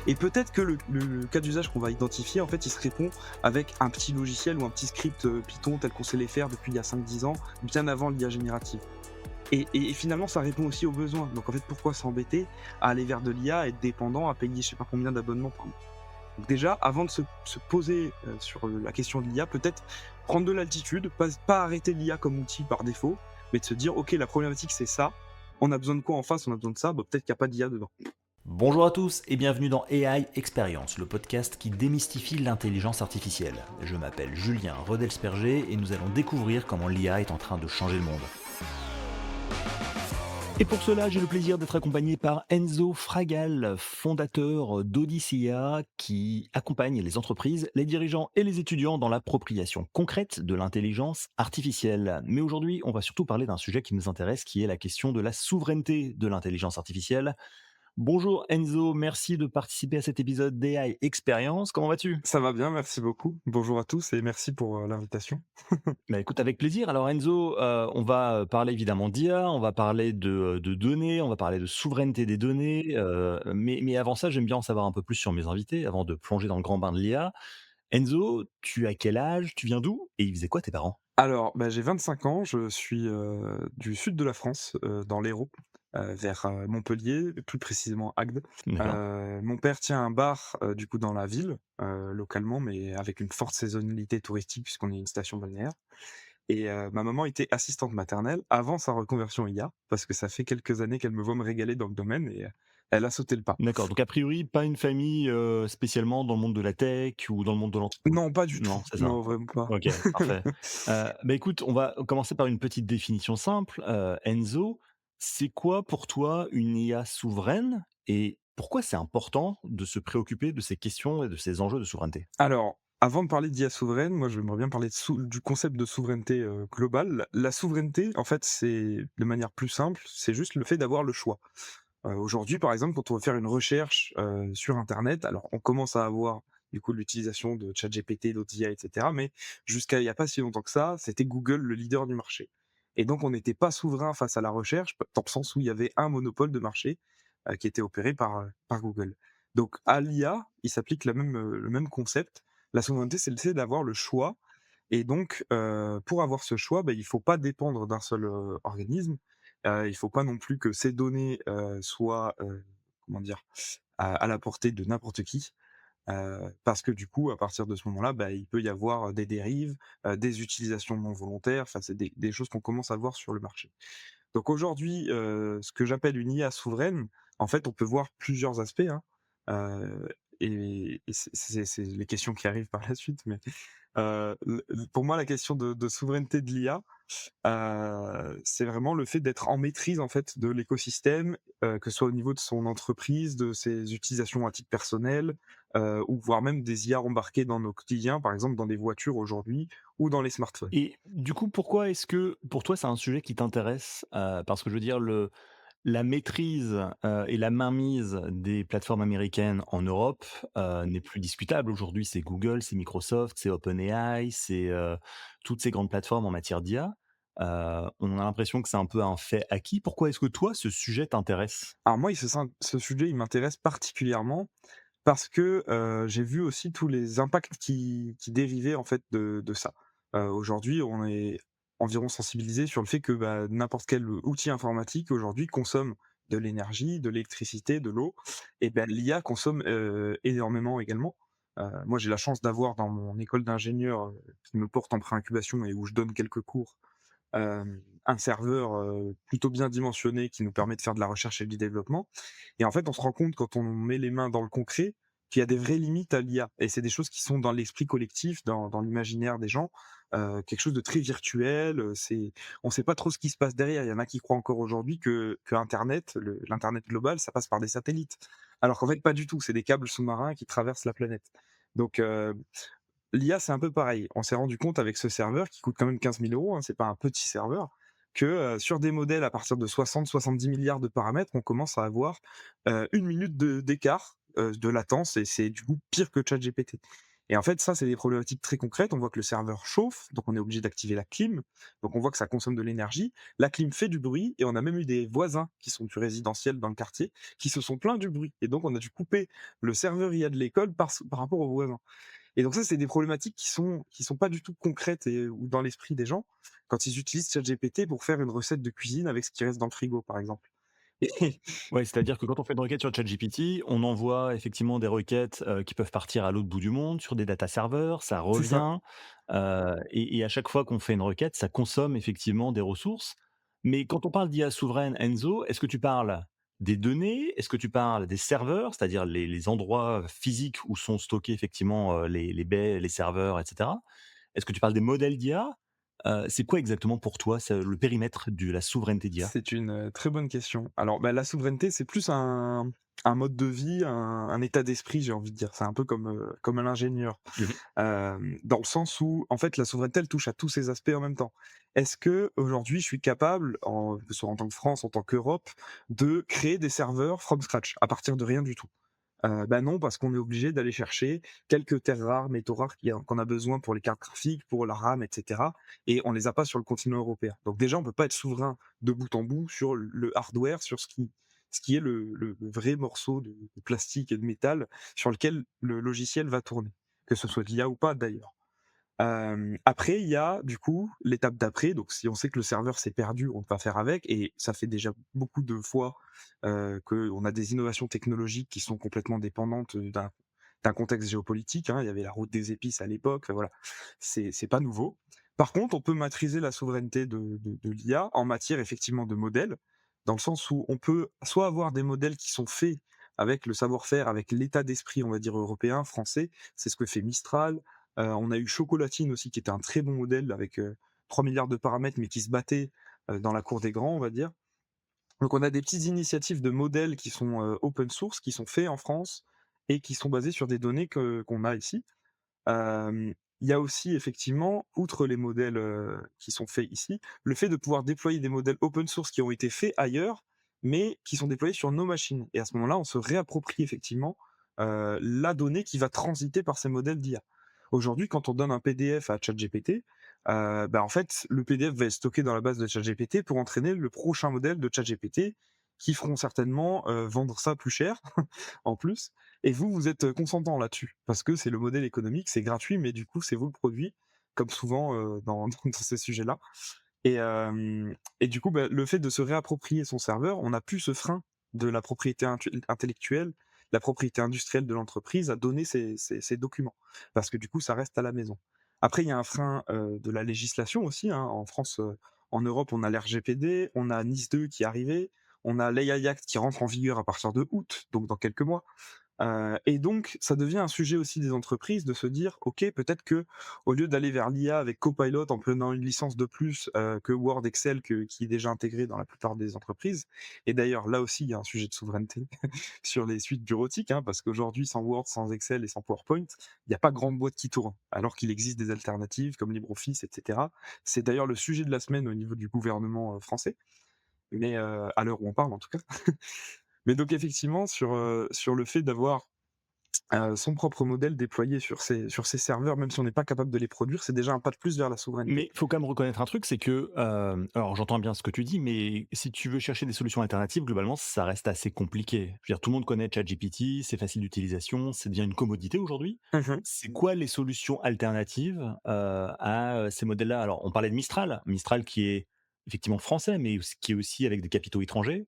Et peut-être que le cas d'usage qu'on va identifier, en fait, il se répond avec un petit logiciel ou un petit script Python tel qu'on sait les faire depuis il y a 5-10 ans, bien avant l'IA générative. Et finalement, ça répond aussi aux besoins. Donc en fait, pourquoi s'embêter à aller vers de l'IA, à être dépendant, à payer je sais pas combien d'abonnements par mois. Donc déjà, avant de se poser sur la question de l'IA, peut-être prendre de l'altitude, pas arrêter l'IA comme outil par défaut, mais de se dire, ok, la problématique c'est ça, on a besoin de quoi en face, on a besoin de ça, bah, peut-être qu'il n'y a pas d'IA dedans. Bonjour à tous et bienvenue dans AI Experience, le podcast qui démystifie l'intelligence artificielle. Je m'appelle Julien Rodelsperger et nous allons découvrir comment l'IA est en train de changer le monde. Et pour cela, j'ai le plaisir d'être accompagné par Enzo Fragal, fondateur d'Odyssea, qui accompagne les entreprises, les dirigeants et les étudiants dans l'appropriation concrète de l'intelligence artificielle. Mais aujourd'hui, on va surtout parler d'un sujet qui nous intéresse, qui est la question de la souveraineté de l'intelligence artificielle. Bonjour Enzo, merci de participer à cet épisode d'AI Experience. Comment vas-tu? Ça va bien, merci beaucoup. Bonjour à tous et merci pour l'invitation. Bah écoute, avec plaisir. Alors Enzo, on va parler évidemment d'IA, on va parler de données, on va parler de souveraineté des données. Mais avant ça, j'aime bien en savoir un peu plus sur mes invités avant de plonger dans le grand bain de l'IA. Enzo, tu as quel âge? Tu viens d'où? Et ils faisaient quoi tes parents? Alors, bah, j'ai 25 ans, je suis du sud de la France, dans l'Hérault, vers Montpellier, plus précisément Agde. D'accord. Mon père tient un bar, du coup, dans la ville, localement, mais avec une forte saisonnalité touristique puisqu'on est une station balnéaire. Et ma maman était assistante maternelle avant sa reconversion IA, parce que ça fait quelques années qu'elle me voit me régaler dans le domaine et elle a sauté le pas. D'accord. Donc a priori, pas une famille spécialement dans le monde de la tech ou dans le monde de l'entreprise. Non, pas du tout. Non, c'est ça. Non, vraiment pas. Ok, parfait. Bah écoute, on va commencer par une petite définition simple. Enzo, c'est quoi pour toi une IA souveraine et pourquoi c'est important de se préoccuper de ces questions et de ces enjeux de souveraineté? Alors, avant de parler d'IA souveraine, moi j'aimerais bien parler du concept de souveraineté globale. La souveraineté, en fait, c'est de manière plus simple, c'est juste le fait d'avoir le choix. Aujourd'hui, par exemple, quand on veut faire une recherche sur Internet, alors on commence à avoir du coup l'utilisation de ChatGPT, d'autres IA, etc. Mais jusqu'à il n'y a pas si longtemps que ça, c'était Google le leader du marché. Et donc on n'était pas souverain face à la recherche, dans le sens où il y avait un monopole de marché qui était opéré par Google. Donc à l'IA, il s'applique le même concept. La souveraineté, c'est le fait d'avoir le choix. Et donc, pour avoir ce choix, bah, il faut pas dépendre d'un seul organisme. Il faut pas non plus que ces données soient, comment dire, à la portée de n'importe qui. Parce que du coup, à partir de ce moment-là, bah, il peut y avoir des dérives, des utilisations non volontaires. Enfin, c'est des choses qu'on commence à voir sur le marché. Donc aujourd'hui, ce que j'appelle une IA souveraine, en fait, on peut voir plusieurs aspects, hein, et c'est les questions qui arrivent par la suite, mais pour moi, la question de souveraineté de l'IA, c'est vraiment le fait d'être en maîtrise, en fait, de l'écosystème, que ce soit au niveau de son entreprise, de ses utilisations à titre personnel, ou voire même des IA embarquées dans nos quotidiens, par exemple dans les voitures aujourd'hui ou dans les smartphones. Et du coup, pourquoi est-ce que pour toi c'est un sujet qui t'intéresse? Parce que je veux dire la maîtrise, et la mainmise des plateformes américaines en Europe, n'est plus discutable. Aujourd'hui, c'est Google, c'est Microsoft, c'est OpenAI, c'est, toutes ces grandes plateformes en matière d'IA. On a l'impression que c'est un peu un fait acquis. Pourquoi est-ce que toi, ce sujet t'intéresse? Alors moi, ce sujet, il m'intéresse particulièrement parce que, j'ai vu aussi tous les impacts qui dérivaient en fait de ça. Aujourd'hui, on est environ sensibilisé sur le fait que, bah, n'importe quel outil informatique aujourd'hui consomme de l'énergie, de l'électricité, de l'eau et ben, l'IA consomme, énormément également. Moi, j'ai la chance d'avoir dans mon école d'ingénieur, qui me porte en pré-incubation et où je donne quelques cours, un serveur, plutôt bien dimensionné qui nous permet de faire de la recherche et du développement et en fait, on se rend compte quand on met les mains dans le concret, qu'il y a des vraies limites à l'IA et c'est des choses qui sont dans l'esprit collectif, dans l'imaginaire des gens, quelque chose de très virtuel, on sait pas trop ce qui se passe derrière. Il y en a qui croient encore aujourd'hui que internet, l'internet global, ça passe par des satellites. Alors qu'en fait pas du tout, c'est des câbles sous-marins qui traversent la planète. Donc l'IA, c'est un peu pareil. On s'est rendu compte avec ce serveur qui coûte quand même 15 000 €, hein, c'est pas un petit serveur, que sur des modèles à partir de 60-70 milliards de paramètres, on commence à avoir 1 minute d'écart de latence et c'est du coup pire que ChatGPT. Et en fait, ça, c'est des problématiques très concrètes. On voit que le serveur chauffe, donc on est obligé d'activer la clim. Donc on voit que ça consomme de l'énergie. La clim fait du bruit et on a même eu des voisins qui sont du résidentiel dans le quartier qui se sont plaints du bruit. Et donc on a dû couper le serveur IA de l'école par rapport aux voisins. Et donc ça, c'est des problématiques qui sont pas du tout concrètes ou dans l'esprit des gens quand ils utilisent ChatGPT pour faire une recette de cuisine avec ce qui reste dans le frigo, par exemple. Et Ouais, c'est-à-dire que quand on fait une requête sur ChatGPT, on envoie effectivement des requêtes, qui peuvent partir à l'autre bout du monde sur des data serveurs, ça c'est ça. revient, et à chaque fois qu'on fait une requête, ça consomme effectivement des ressources. Mais quand on parle d'IA souveraine, Enzo, est-ce que tu parles des données? Est-ce que tu parles des serveurs, c'est-à-dire les endroits physiques où sont stockés effectivement, les baies, les serveurs et cetera? Est-ce que tu parles des modèles d'IA? C'est quoi exactement pour toi ce le périmètre de la souveraineté d'IA? C'est une, très bonne question. Alors, bah, la souveraineté, c'est plus un mode de vie, un état d'esprit, j'ai envie de dire. C'est un peu comme un ingénieur. Mmh. Dans le sens où, en fait, la souveraineté, elle touche à tous ces aspects en même temps. Est-ce qu'aujourd'hui, je suis capable, que ce soit en tant que France, en tant qu'Europe, de créer des serveurs from scratch, à partir de rien du tout? Bah, non, parce qu'on est obligé d'aller chercher quelques terres rares, métaux rares qu'on a besoin pour les cartes graphiques, pour la RAM et cetera, et on les a pas sur le continent européen. Donc déjà, on peut pas être souverain de bout en bout sur le hardware, sur ce qui est le vrai morceau de plastique et de métal sur lequel le logiciel va tourner, que ce soit de l'IA ou pas d'ailleurs. Après, il y a du coup l'étape d'après. Donc, si on sait que le serveur s'est perdu, on ne peut pas faire avec. Et ça fait déjà beaucoup de fois qu'on a des innovations technologiques qui sont complètement dépendantes d'un contexte géopolitique. Hein. Il y avait la route des épices à l'époque. Enfin, voilà, c'est pas nouveau. Par contre, on peut maîtriser la souveraineté de l'IA en matière effectivement de modèles, dans le sens où on peut soit avoir des modèles qui sont faits avec le savoir-faire, avec l'état d'esprit, on va dire européen, français. C'est ce que fait Mistral. On a eu Chocolatine aussi, qui était un très bon modèle avec 3 milliards de paramètres, mais qui se battait dans la cour des grands, on va dire. Donc on a des petites initiatives de modèles qui sont open source, qui sont faits en France et qui sont basés sur des données qu'on a ici. Il y a aussi effectivement, outre les modèles qui sont faits ici, le fait de pouvoir déployer des modèles open source qui ont été faits ailleurs, mais qui sont déployés sur nos machines. Et à ce moment-là, on se réapproprie effectivement la donnée qui va transiter par ces modèles d'IA. Aujourd'hui, quand on donne un PDF à ChatGPT, bah, en fait, le PDF va être stocké dans la base de ChatGPT pour entraîner le prochain modèle de ChatGPT qui feront certainement vendre ça plus cher en plus. Et vous, vous êtes consentant là-dessus, parce que c'est le modèle économique, c'est gratuit, mais du coup, c'est vous le produit, comme souvent dans ces sujets-là. Et du coup, bah, le fait de se réapproprier son serveur, on n'a plus ce frein de la propriété intellectuelle, la propriété industrielle de l'entreprise à donner ces documents, parce que du coup, ça reste à la maison. Après, il y a un frein de la législation aussi. Hein. En France, en Europe, on a l'RGPD, on a Nice 2 qui est arrivé, on a l'AI Act qui rentre en vigueur à partir de août, donc dans quelques mois. Et donc, ça devient un sujet aussi des entreprises de se dire: «OK, peut-être que au lieu d'aller vers l'IA avec Copilot en prenant une licence de plus, que Word, Excel qui est déjà intégré dans la plupart des entreprises». Et d'ailleurs, là aussi, il y a un sujet de souveraineté sur les suites bureautiques, hein, parce qu'aujourd'hui, sans Word, sans Excel et sans PowerPoint, il y a pas grande boîte qui tourne, alors qu'il existe des alternatives comme LibreOffice et cetera. C'est d'ailleurs le sujet de la semaine au niveau du gouvernement, français, mais à l'heure où on parle en tout cas. Mais donc effectivement sur le fait d'avoir son propre modèle déployé sur ses serveurs, même si on n'est pas capable de les produire, c'est déjà un pas de plus vers la souveraineté. Mais il faut quand même reconnaître un truc, c'est que, alors j'entends bien ce que tu dis, mais si tu veux chercher des solutions alternatives, globalement, ça reste assez compliqué. Je veux dire, tout le monde connaît ChatGPT, c'est facile d'utilisation, c'est devient une commodité aujourd'hui. Mmh. C'est quoi les solutions alternatives, à, ces modèles-là? Alors, on parlait de Mistral, Mistral qui est effectivement français, mais qui est aussi avec des capitaux étrangers.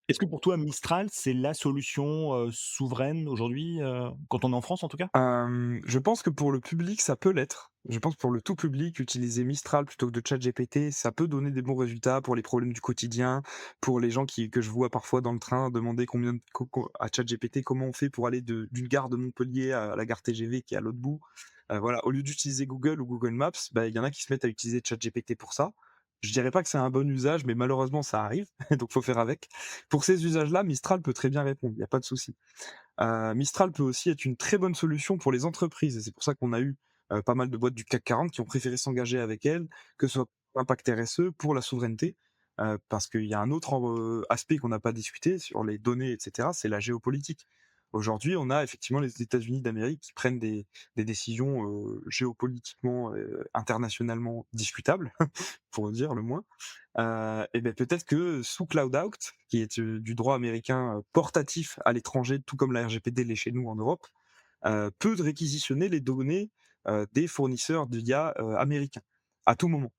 Est-ce que pour toi, Mistral, c'est la solution, souveraine aujourd'hui, quand on est en France, en tout cas? Je pense que pour le public, ça peut l'être. Je pense que pour le tout public, utiliser Mistral plutôt que de ChatGPT, ça peut donner des bons résultats pour les problèmes du quotidien, pour les gens que je vois parfois dans le train demander combien de co co à ChatGPT comment on fait pour aller d'une gare de Montpellier à la gare TGV qui est à l'autre bout. Voilà, au lieu d'utiliser Google ou Google Maps, bah, il y en a qui se mettent à utiliser ChatGPT pour ça. Je dirais pas que c'est un bon usage, mais malheureusement ça arrive, donc faut faire avec. Pour ces usages-là, Mistral peut très bien répondre, il y a pas de souci. Mistral peut aussi être une très bonne solution pour les entreprises et c'est pour ça qu'on a eu, pas mal de boîtes du CAC 40 qui ont préféré s'engager avec elle, que ce soit pour l'impact RSE, pour la souveraineté, parce qu'il y a un autre aspect qu'on n'a pas discuté sur les données et cetera, c'est la géopolitique. Aujourd'hui, on a effectivement les États-Unis d'Amérique qui prennent des décisions, géopolitiquement, internationalement discutables, pour dire le moins. Et beh, peut-être que sous Cloud Act, qui est, du droit américain, portatif à l'étranger, tout comme la RGPD l'est chez nous en Europe, peut réquisitionner les données, des fournisseurs d'IA, américains, à tout moment.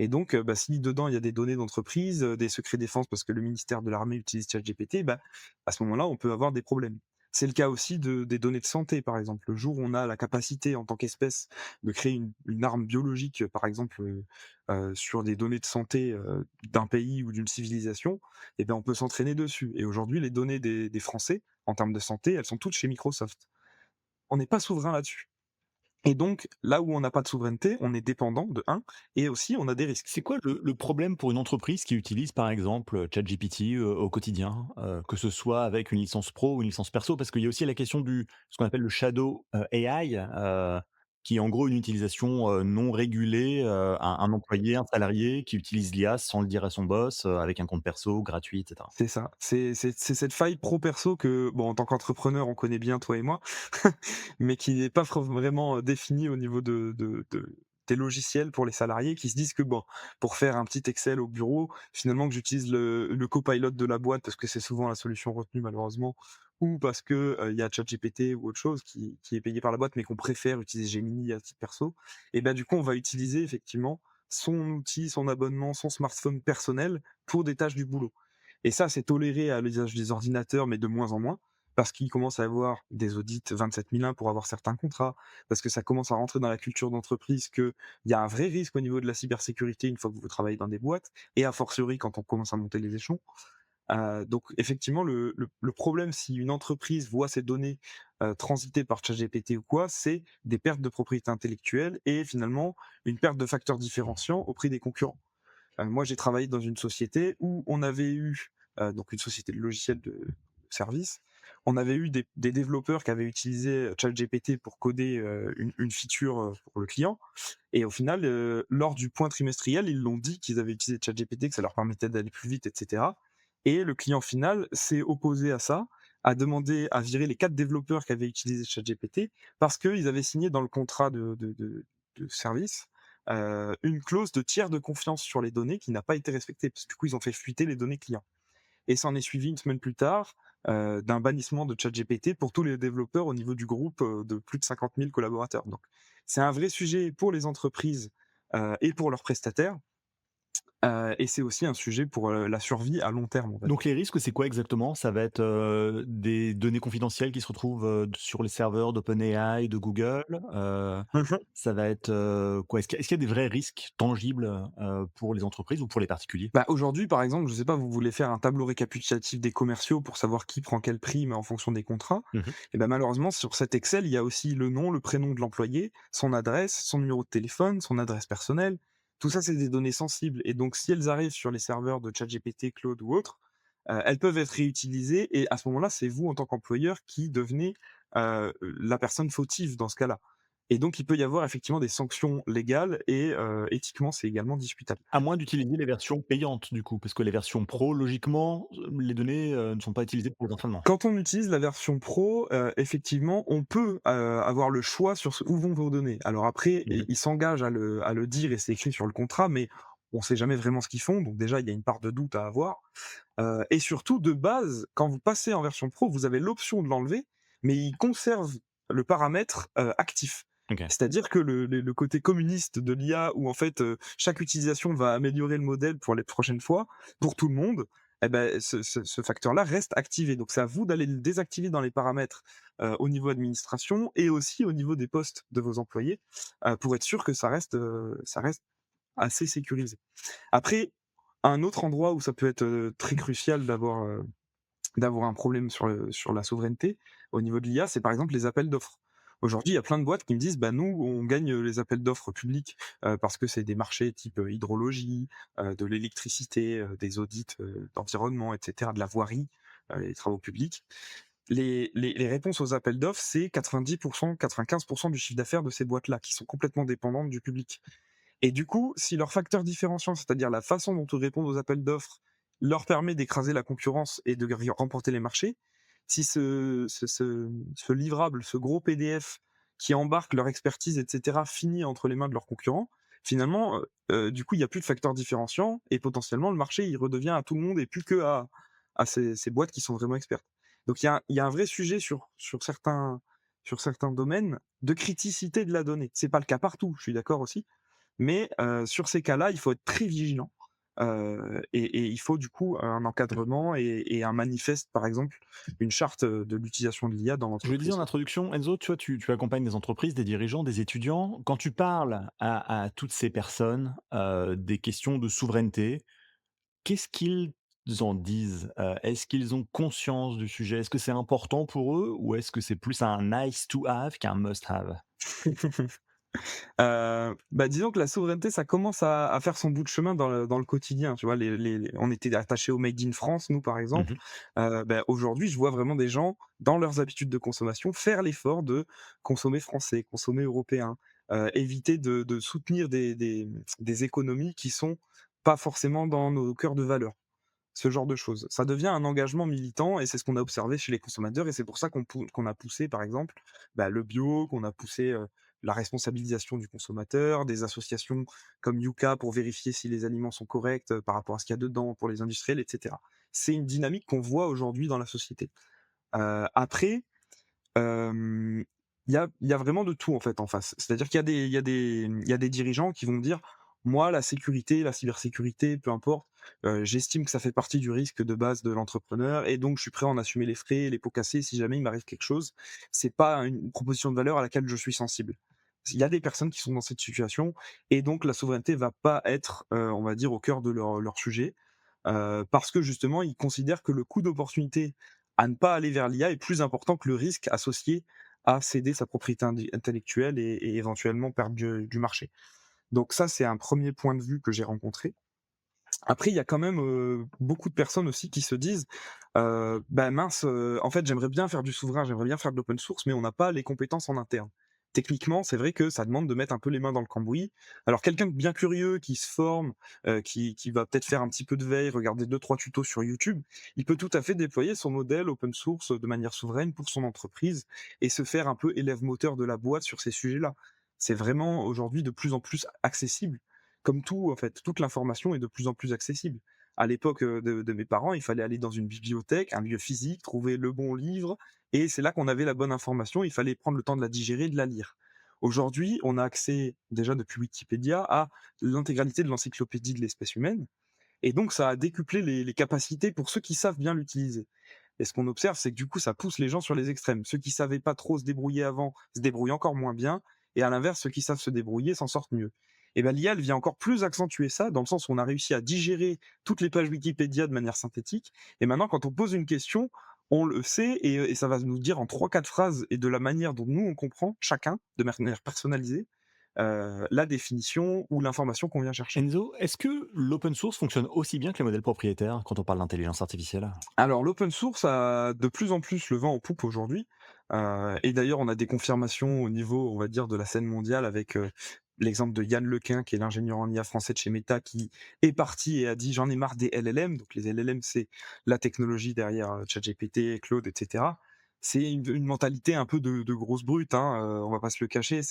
Et donc, bah, si dedans il y a des données d'entreprise, des secrets défense parce que le ministère de l'armée utilise ChatGPT, bah, à ce moment-là, on peut avoir des problèmes. C'est le cas aussi des données de santé, par exemple. Le jour où on a la capacité en tant qu'espèce de créer une arme biologique, par exemple, sur des données de santé, d'un pays ou d'une civilisation, et ben, on peut s'entraîner dessus. Et aujourd'hui, les données des Français, en termes de santé, elles sont toutes chez Microsoft. On n'est pas souverain là-dessus. Et donc, là où on n'a pas de souveraineté, on est dépendant de un, et aussi on a des risques. C'est quoi le problème pour une entreprise qui utilise, par exemple, ChatGPT, au quotidien? Que ce soit avec une licence pro ou une licence perso? Parce qu'il y a aussi la question du ce qu'on appelle le shadow, AI, qui est en gros une utilisation, non régulée, un employé, un salarié qui utilise l'IA sans le dire à son boss, avec un compte perso gratuit et cetera. C'est ça. C'est cette faille pro perso que, bon, en tant qu'entrepreneur, on connaît bien, toi et moi, mais qui n'est pas vraiment définie au niveau des logiciels pour les salariés qui se disent que, bon, pour faire un petit Excel au bureau, finalement, que j'utilise le copilot de la boîte parce que c'est souvent la solution retenue, malheureusement, ou parce que il y a ChatGPT ou autre chose qui est payé par la boîte, mais qu'on préfère utiliser Gemini à titre perso. Et ben, du coup, on va utiliser effectivement son outil, son abonnement, son smartphone personnel pour des tâches du boulot. Et ça, c'est toléré à l'usage des ordinateurs, mais de moins en moins, parce qu'il commence à avoir des audits 27001 pour avoir certains contrats, parce que ça commence à rentrer dans la culture d'entreprise qu'il y a un vrai risque au niveau de la cybersécurité une fois que vous travaillez dans des boîtes, et a fortiori quand on commence à monter les échelons. Donc effectivement, le problème, si une entreprise voit ses données transiter par ChatGPT ou quoi, c'est des pertes de propriété intellectuelle et finalement une perte de facteurs différenciants au prix des concurrents. Moi, j'ai travaillé dans une société où on avait eu, donc une société de logiciels de services, on avait eu des développeurs qui avaient utilisé ChatGPT pour coder, une feature, pour le client, et au final, lors du point trimestriel, ils l'ont dit qu'ils avaient utilisé ChatGPT, que ça leur permettait d'aller plus vite et cetera, et le client final s'est opposé à ça, a demandé à virer les 4 développeurs qui avaient utilisé ChatGPT parce qu'ils avaient signé dans le contrat de service, une clause de tiers de confiance sur les données qui n'a pas été respectée, parce que du coup, ils ont fait fuiter les données clients. Et ça en est suivi une semaine plus tard, d'un bannissement de ChatGPT pour tous les développeurs au niveau du groupe, de plus de 50 000 collaborateurs. Donc, c'est un vrai sujet pour les entreprises, et pour leurs prestataires, et c'est aussi un sujet pour, la survie à long terme, on va dire. Donc les risques, c'est quoi exactement? Ça va être, des données confidentielles qui se retrouvent, sur les serveurs d'OpenAI, de Google? Ça va être, quoi? Est-ce qu'il y a des vrais risques tangibles, pour les entreprises ou pour les particuliers? Bah, aujourd'hui, par exemple, je sais pas, vous voulez faire un tableau récapitulatif des commerciaux pour savoir qui prend quelle prime en fonction des contrats. Mmh. Et ben malheureusement, sur cet Excel, il y a aussi le nom, le prénom de l'employé, son adresse, son numéro de téléphone, son adresse personnelle. Tout ça, c'est des données sensibles. Et donc, si elles arrivent sur les serveurs de ChatGPT, Claude ou autres, elles peuvent être réutilisées. Et à ce moment-là, c'est vous, en tant qu'employeur, qui devenez la personne fautive dans ce cas-là. Et donc, il peut y avoir effectivement des sanctions légales et éthiquement, c'est également discutable. À moins d'utiliser les versions payantes du coup, parce que les versions pro, logiquement, les données, ne sont pas utilisées pour les entraînements. Quand on utilise la version pro, effectivement, on peut, avoir le choix sur où vont vos données. Alors après, Mmh. ils s'engagent à le dire et c'est écrit sur le contrat, mais on sait jamais vraiment ce qu'ils font, donc déjà, il y a une part de doute à avoir. Et surtout, de base, quand vous passez en version pro, vous avez l'option de l'enlever, mais il conserve le paramètre, actif. OK. C'est-à-dire que le côté communiste de l'IA où en fait, chaque utilisation va améliorer le modèle pour les prochaines fois, pour tout le monde, et ben ce facteur-là reste activé. Donc c'est à vous d'aller le désactiver dans les paramètres, au niveau administration et aussi au niveau des postes de vos employés, pour être sûr que ça reste assez sécurisé. Après, un autre endroit où ça peut être, très crucial d'avoir un problème sur la souveraineté au niveau de l'IA, c'est par exemple les appels d'offres. Aujourd'hui, il y a plein de boîtes qui me disent: «Bah, nous, on gagne, les appels d'offres publics, parce que c'est des marchés type, hydrologie, de l'électricité, des audits, d'environnement et cetera, de la voirie, les travaux publics». Les réponses aux appels d'offres, c'est 90 95 du chiffre d'affaires de ces boîtes-là, qui sont complètement dépendantes du public. Et du coup, si leur facteur différenciant, c'est-à-dire la façon dont ils répondent aux appels d'offres, leur permet d'écraser la concurrence et de remporter les marchés, si ce livrable, ce gros PDF qui embarque leur expertise et cetera, finit entre les mains de leurs concurrents, finalement, du coup, il y a plus de facteurs différenciants et potentiellement le marché, il redevient à tout le monde et plus qu'à ces boîtes qui sont vraiment expertes. Donc il y a un vrai sujet sur certains domaines de criticité de la donnée. C'est pas le cas partout, je suis d'accord aussi, mais sur ces cas-là, il faut être très vigilant, et il faut du coup un encadrement et un manifeste, par exemple, une charte, de l'utilisation de l'IA dans Je le disais en l'entreprise, quoi. introduction, Enzo, tu vois, tu accompagnes des entreprises, des dirigeants, des étudiants. Quand tu parles à toutes ces personnes, des questions de souveraineté, qu'est-ce qu'ils en disent? Est-ce qu'ils ont conscience du sujet? Est-ce que c'est important pour eux ou est-ce que c'est plus un nice to have qu'un must have? Bah, disons que la souveraineté, ça commence à faire son bout de chemin dans le quotidien, tu vois? On était attachés au made in France, nous, par exemple. Mmh. Bah, aujourd'hui, je vois vraiment des gens, dans leurs habitudes de consommation, faire l'effort de consommer français, consommer européen, éviter de soutenir des économies qui sont pas forcément dans nos cœurs de valeurs. Ce genre de choses. Ça devient un engagement militant et c'est ce qu'on a observé chez les consommateurs et c'est pour ça qu'on a poussé, par exemple, bah, le bio, qu'on a poussé, la responsabilisation du consommateur, des associations comme Yuka pour vérifier si les aliments sont corrects, par rapport à ce qu'il y a dedans pour les industriels et cetera. C'est une dynamique qu'on voit aujourd'hui dans la société. Après, Hem, il y a vraiment de tout en fait en face. C'est-à-dire qu'il y a des dirigeants qui vont dire: «Moi, la sécurité, la cybersécurité, peu importe, j'estime que ça fait partie du risque de base de l'entrepreneur et donc je suis prêt à en assumer les frais et les pots cassés si jamais il m'arrive quelque chose. C'est pas une proposition de valeur à laquelle je suis sensible». Il y a des personnes qui sont dans cette situation et donc la souveraineté va pas être, on va dire au cœur de leur sujet, parce que justement ils considèrent que le coût d'opportunité à ne pas aller vers l'IA est plus important que le risque associé à céder sa propriété intellectuelle et éventuellement perdre du marché. Donc ça, c'est un premier point de vue que j'ai rencontré. Après, il y a quand même, beaucoup de personnes aussi qui se disent, «Bah, mince, en fait, j'aimerais bien faire du souverain, j'aimerais bien faire de l'open source, mais on n'a pas les compétences en interne». Techniquement, c'est vrai que ça demande de mettre un peu les mains dans le cambouis. Alors quelqu'un de bien curieux qui se forme, qui va peut-être faire un petit peu de veille, regarder deux trois tutos sur YouTube, il peut tout à fait déployer son modèle open source, de manière souveraine pour son entreprise et se faire un peu élève moteur de la boîte sur ces sujets-là. C'est vraiment aujourd'hui de plus en plus accessible. Comme tout, en fait, toute l'information est de plus en plus accessible. À l'époque, de mes parents, il fallait aller dans une bibliothèque, un lieu physique, trouver le bon livre et c'est là qu'on avait la bonne information, il fallait prendre le temps de la digérer et de la lire. Aujourd'hui, on a accès, déjà depuis Wikipédia, à l'intégralité de l'encyclopédie de l'espèce humaine et donc ça a décuplé les capacités pour ceux qui savent bien l'utiliser. Et ce qu'on observe, c'est que du coup, ça pousse les gens sur les extrêmes. Ceux qui savaient pas trop se débrouiller avant se débrouillent encore moins bien, et à l'inverse, ceux qui savent se débrouiller s'en sortent mieux. Et ben l'IA, elle vient encore plus accentuer ça, dans le sens où on a réussi à digérer toutes les pages Wikipédia de manière synthétique. Et maintenant, quand on pose une question, on le sait et ça va nous dire en trois, quatre phrases et de la manière dont nous on comprend chacun, de manière personnalisée, la définition ou l'information qu'on vient chercher. Enzo, est-ce que l'open source fonctionne aussi bien que les modèles propriétaires quand on parle d'intelligence artificielle? Alors l'open source a de plus en plus le vent en poupe aujourd'hui, et d'ailleurs on a des confirmations au niveau, on va dire, de la scène mondiale avec, l'exemple de Yann Lequin qui est l'ingénieur en IA français de chez Meta qui est parti et a dit: «J'en ai marre des LLM». Donc les LLM, c'est la technologie derrière, ChatGPT, Claude et cetera. C'est une mentalité un peu de grosse brute, hein, on va pas se le cacher.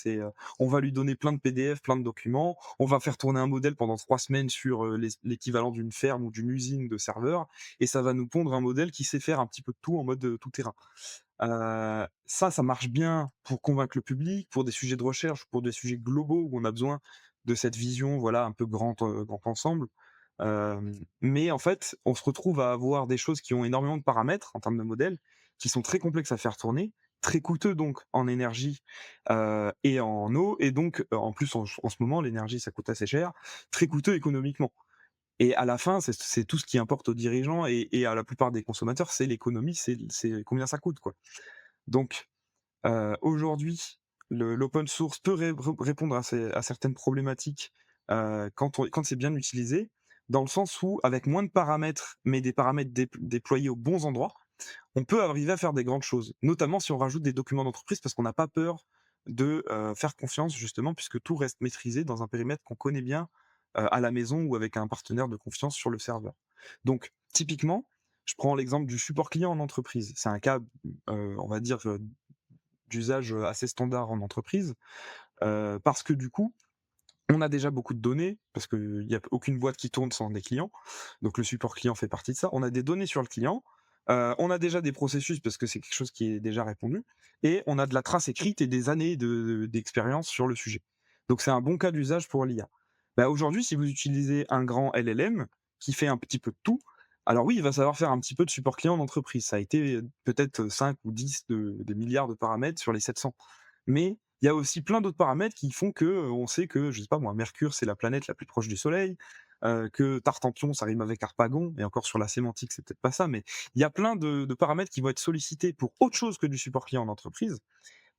On va lui donner plein de PDF, plein de documents, on va faire tourner un modèle pendant 3 semaines sur, l'équivalent d'une ferme ou d'une usine de serveurs et ça va nous pondre un modèle qui sait faire un petit peu de tout en mode, tout terrain. Ça marche bien pour convaincre le public, pour des sujets de recherche, pour des sujets globaux où on a besoin de cette vision, voilà, un peu grand ensemble. Mais en fait, on se retrouve à avoir des choses qui ont énormément de paramètres en termes de modèles, qui sont très complexes à faire tourner, très coûteux donc en énergie, et en eau et donc, en plus en ce moment l'énergie ça coûte assez cher, très coûteux économiquement. Et à la fin, c'est tout ce qui importe aux dirigeants et à la plupart des consommateurs, c'est l'économie, c'est combien ça coûte, quoi. Donc, aujourd'hui, l'open source peut répondre à certaines problématiques, quand c'est bien utilisé, dans le sens où, avec moins de paramètres, mais des paramètres déployés aux bons endroits, on peut arriver à faire des grandes choses. Notamment si on rajoute des documents d'entreprise, parce qu'on n'a pas peur de, faire confiance justement, puisque tout reste maîtrisé dans un périmètre qu'on connaît bien, à la maison ou avec un partenaire de confiance sur le serveur. Donc typiquement, Je prends l'exemple du support client en entreprise. C'est un cas, on va dire, d'usage, assez standard en entreprise, parce que du coup, on a déjà beaucoup de données, parce qu'il y a aucune boîte qui tourne sans des clients, donc le support client fait partie de ça. On a des données sur le client, on a déjà des processus parce que c'est quelque chose qui est déjà répondu et on a de la trace écrite et des années d'expérience sur le sujet. Donc c'est un bon cas d'usage pour l'IA. Bah, aujourd'hui, si vous utilisez un grand LLM qui fait un petit peu de tout, alors oui, il va savoir faire un petit peu de support client d'entreprise. Ça a été, peut-être 5 ou 10 des milliards de paramètres sur les 700. Mais il y a aussi plein d'autres paramètres qui font que, on sait que, je sais pas moi, Mercure, c'est la planète la plus proche du Soleil, que Tartampion, ça rime avec Harpagon et encore sur la sémantique, c'est peut-être pas ça, mais il y a plein de paramètres qui vont être sollicités pour autre chose que du support client d'entreprise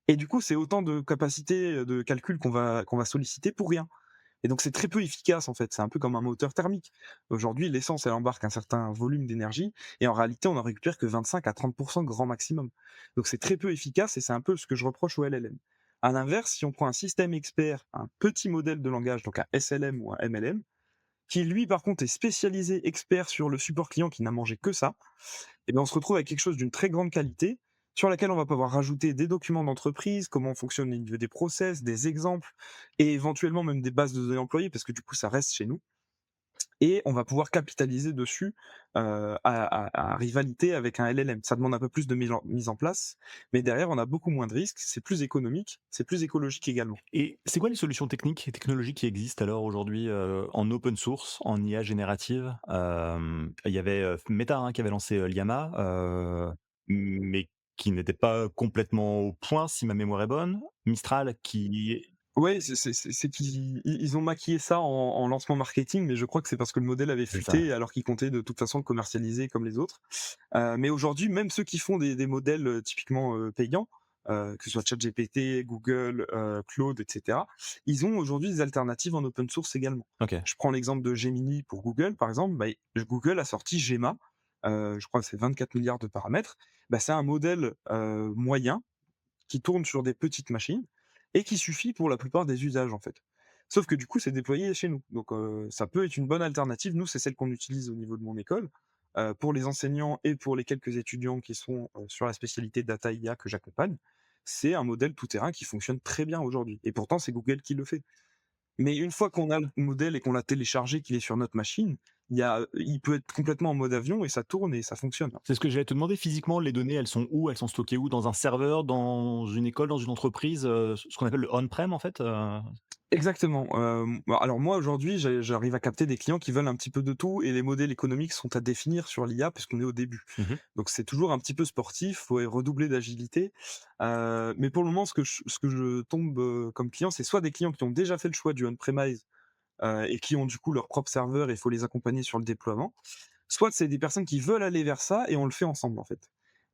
et du coup, c'est autant de capacités, de calcul qu'on va solliciter pour rien. Et donc c'est très peu efficace en fait, c'est un peu comme un moteur thermique. Aujourd'hui, l'essence, elle embarque un certain volume d'énergie et en réalité, on en récupère que 25 à 30 grand maximum. Donc c'est très peu efficace et c'est un peu ce que je reproche au LLM. À l'inverse, si on prend un système expert, un petit modèle de langage, donc un SLM ou un MLM, qui lui par contre est spécialisé expert sur le support client qui n'a mangé que ça, et bien on se retrouve avec quelque chose d'une très grande qualité, sur laquelle on va pouvoir rajouter des documents d'entreprise, comment fonctionne au niveau des process, des exemples, et éventuellement même des bases de données employées, parce que du coup ça reste chez nous, et on va pouvoir capitaliser dessus à rivalité avec un LLM. Ça demande un peu plus de mise en place, mais derrière on a beaucoup moins de risques, c'est plus économique, c'est plus écologique également. Et c'est quoi les solutions techniques et technologiques qui existent alors aujourd'hui, en open source, en IA générative? Il y avait, Meta, hein, qui avait lancé, Llama, mais qui n'était pas complètement au point si ma mémoire est bonne. Mistral qui Ouais, c'est qu'ils ont maquillé ça en lancement marketing, mais je crois que c'est parce que le modèle avait c'est ça. fuité alors qu'ils comptaient de toute façon le commercialiser comme les autres. Mais aujourd'hui, même ceux qui font des modèles, typiquement, payants, que ce soit ChatGPT, Google, Claude et cetera, ils ont aujourd'hui des alternatives en open source également. OK. Je prends l'exemple de Gemini pour Google, par exemple, bah, Google a sorti Gemma, je crois que c'est 24 milliards de paramètres. Bah, c'est un modèle, moyen qui tourne sur des petites machines et qui suffit pour la plupart des usages, en fait. Sauf que du coup, c'est déployé chez nous. Donc, ça peut être une bonne alternative. Nous, c'est celle qu'on utilise au niveau de mon école, pour les enseignants et pour les quelques étudiants qui sont, sur la spécialité data IA que j'accompagne. C'est un modèle tout terrain qui fonctionne très bien aujourd'hui et pourtant, c'est Google qui le fait. Mais une fois qu'on a le modèle et qu'on l'a téléchargé, qu'il est sur notre machine, il peut être complètement en mode avion et ça tourne et ça fonctionne. C'est ce que j'allais te demander, physiquement, les données, elles sont où? Elles sont stockées où? Dans un serveur, dans une école, dans une entreprise, ce qu'on appelle le on-prem en fait? Exactement, bah, alors moi aujourd'hui, j'arrive à capter des clients qui veulent un petit peu de tout et les modèles économiques sont à définir sur l'IA puisqu'on est au début. Mmh. Donc c'est toujours un petit peu sportif, faut redoubler d'agilité, mais pour le moment ce que je tombe, comme client, c'est soit des clients qui ont déjà fait le choix du on-premise, et qui ont du coup leur propre serveur et il faut les accompagner sur le déploiement, soit c'est des personnes qui veulent aller vers ça et on le fait ensemble en fait.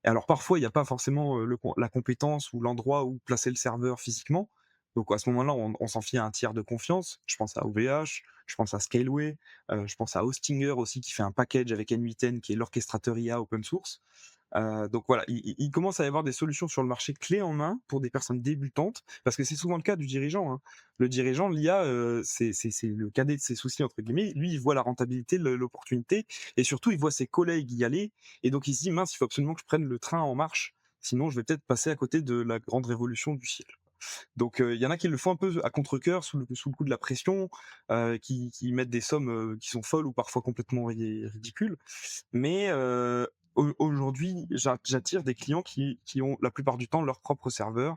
Et alors parfois il n'y a pas forcément, la compétence ou l'endroit où placer le serveur physiquement, donc à ce moment-là on s'en fie à un tiers de confiance. Je pense à OVH, je pense à Scaleway, je pense à Hostinger aussi qui fait un package avec N8N qui est l'orchestrateur IA open source. Donc voilà, il commence à y avoir des solutions sur le marché clés en main pour des personnes débutantes, parce que c'est souvent le cas du dirigeant, hein. Le dirigeant, l'IA, c'est le cadet de ses soucis entre guillemets. Lui, il voit la rentabilité, l'opportunité, et surtout il voit ses collègues y aller, et donc il se dit mince, il faut absolument que je prenne le train en marche, sinon je vais peut-être passer à côté de la grande révolution du siècle. Donc il y en a qui le font un peu à contre-cœur, sous le coup de la pression, qui mettent des sommes qui sont folles ou parfois complètement ridicules. Mais aujourd'hui, j'attire des clients qui ont la plupart du temps leur propre serveur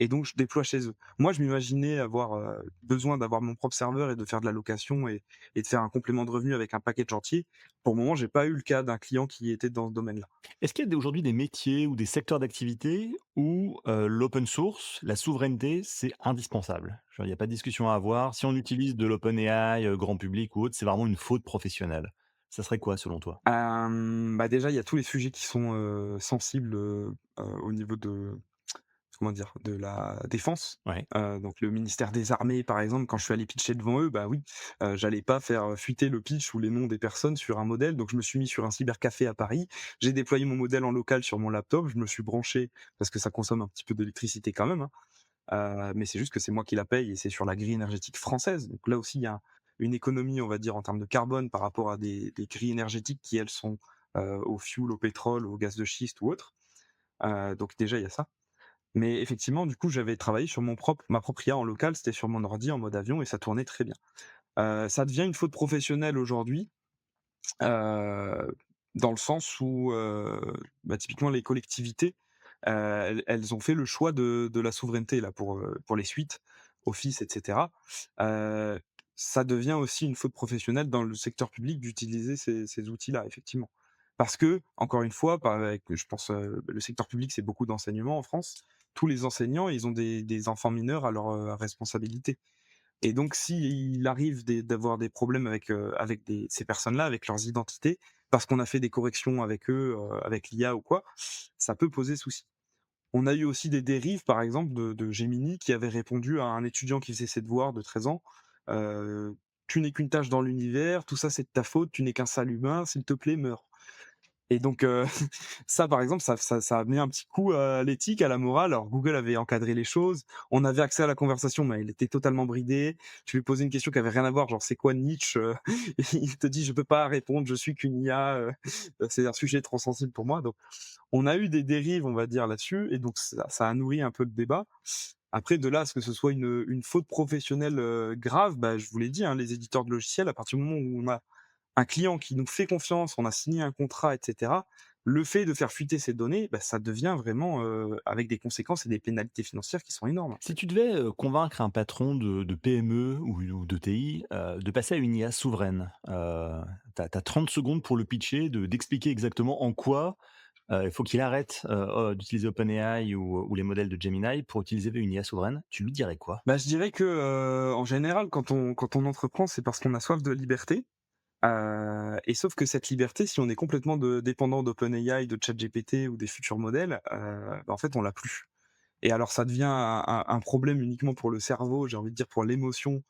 et donc je déploie chez eux. Moi, je m'imaginais avoir, besoin d'avoir mon propre serveur et de faire de la location et de faire un complément de revenu avec un package entier. Pour le moment, j'ai pas eu le cas d'un client qui était dans ce domaine-là. Est-ce qu'il y a aujourd'hui des métiers ou des secteurs d'activité où, l'open source, la souveraineté, c'est indispensable? Genre, il y a pas de discussion à avoir. Si on utilise de l'OpenAI, grand public ou autre, c'est vraiment une faute professionnelle. Ça serait quoi selon toi? Bah, déjà, il y a tous les sujets qui sont, sensibles, au niveau de comment dire? De la défense. Ouais. Donc le ministère des Armées, par exemple, quand je suis allé pitcher devant eux, bah oui, j'allais pas faire fuiter le pitch ou les noms des personnes sur un modèle, donc je me suis mis sur un cybercafé à Paris. J'ai déployé mon modèle en local sur mon laptop, je me suis branché parce que ça consomme un petit peu d'électricité quand même, hein, mais c'est juste que c'est moi qui la paye et c'est sur la grille énergétique française. Donc là aussi, il y a une économie, on va dire, en termes de carbone par rapport à des grilles énergétiques qui, elles, sont au fioul, au pétrole, au gaz de schiste ou autre. Donc déjà, il y a ça. Mais effectivement, du coup, j'avais travaillé sur ma propre IA en local, c'était sur mon ordi en mode avion et ça tournait très bien. Ça devient une faute professionnelle aujourd'hui, heu, dans le sens où, bah, typiquement les collectivités, elles ont fait le choix de la souveraineté là pour les suites, Office et cetera. Heu, Ça devient aussi une faute professionnelle dans le secteur public d'utiliser ces outils-là, effectivement. Parce que encore une fois, par avec je pense, le secteur public, c'est beaucoup d'enseignement en France. Tous les enseignants, ils ont des enfants mineurs à leur, responsabilité. Et donc s'il arrive d'avoir des problèmes avec ces personnes-là, avec leurs identités, parce qu'on a fait des corrections avec eux, avec l'IA ou quoi, ça peut poser souci. On a eu aussi des dérives, par exemple, de Gemini qui avait répondu à un étudiant qui faisait ses devoirs de 13 ans, heu: «Tu n'es qu'une tâche dans l'univers, tout ça c'est de ta faute, tu n'es qu'un sale humain, s'il te plaît meurs». Et donc ça par exemple, ça a amené un petit coup à l'éthique, à la morale. Alors Google avait encadré les choses, on avait accès à la conversation, mais elle était totalement bridée. Tu lui posais une question qui avait rien à voir, genre: «C'est quoi Nietzsche?» Et il te dit: «Je peux pas répondre, je suis qu'une IA», c'est un sujet trop sensible pour moi. Donc on a eu des dérives, on va dire, là-dessus et donc ça a nourri un peu le débat. Après de là à ce que ce soit une faute professionnelle, grave, bah, je vous l'ai dit, hein, les éditeurs de logiciels, à partir du moment où on a un client qui nous fait confiance, on a signé un contrat et cetera, le fait de faire fuiter ces données, bah, ça devient vraiment, avec des conséquences et des pénalités financières qui sont énormes Si après. tu devais, convaincre un patron de PME ou de TI, de passer à une IA souveraine, tu as 30 secondes pour le pitcher, d'expliquer exactement en quoi, il faut qu'il arrête, d'utiliser OpenAI ou les modèles de Gemini pour utiliser une IA souveraine. Tu lui dirais quoi? Bah, je dirais que, en général, quand on entreprend, c'est parce qu'on a soif de liberté, et sauf que cette liberté, si on est complètement dépendant d'OpenAI, de ChatGPT ou des futurs modèles, bah, en fait, on l'a plus. Et alors ça devient un problème uniquement pour le cerveau, j'ai envie de dire pour l'émotion,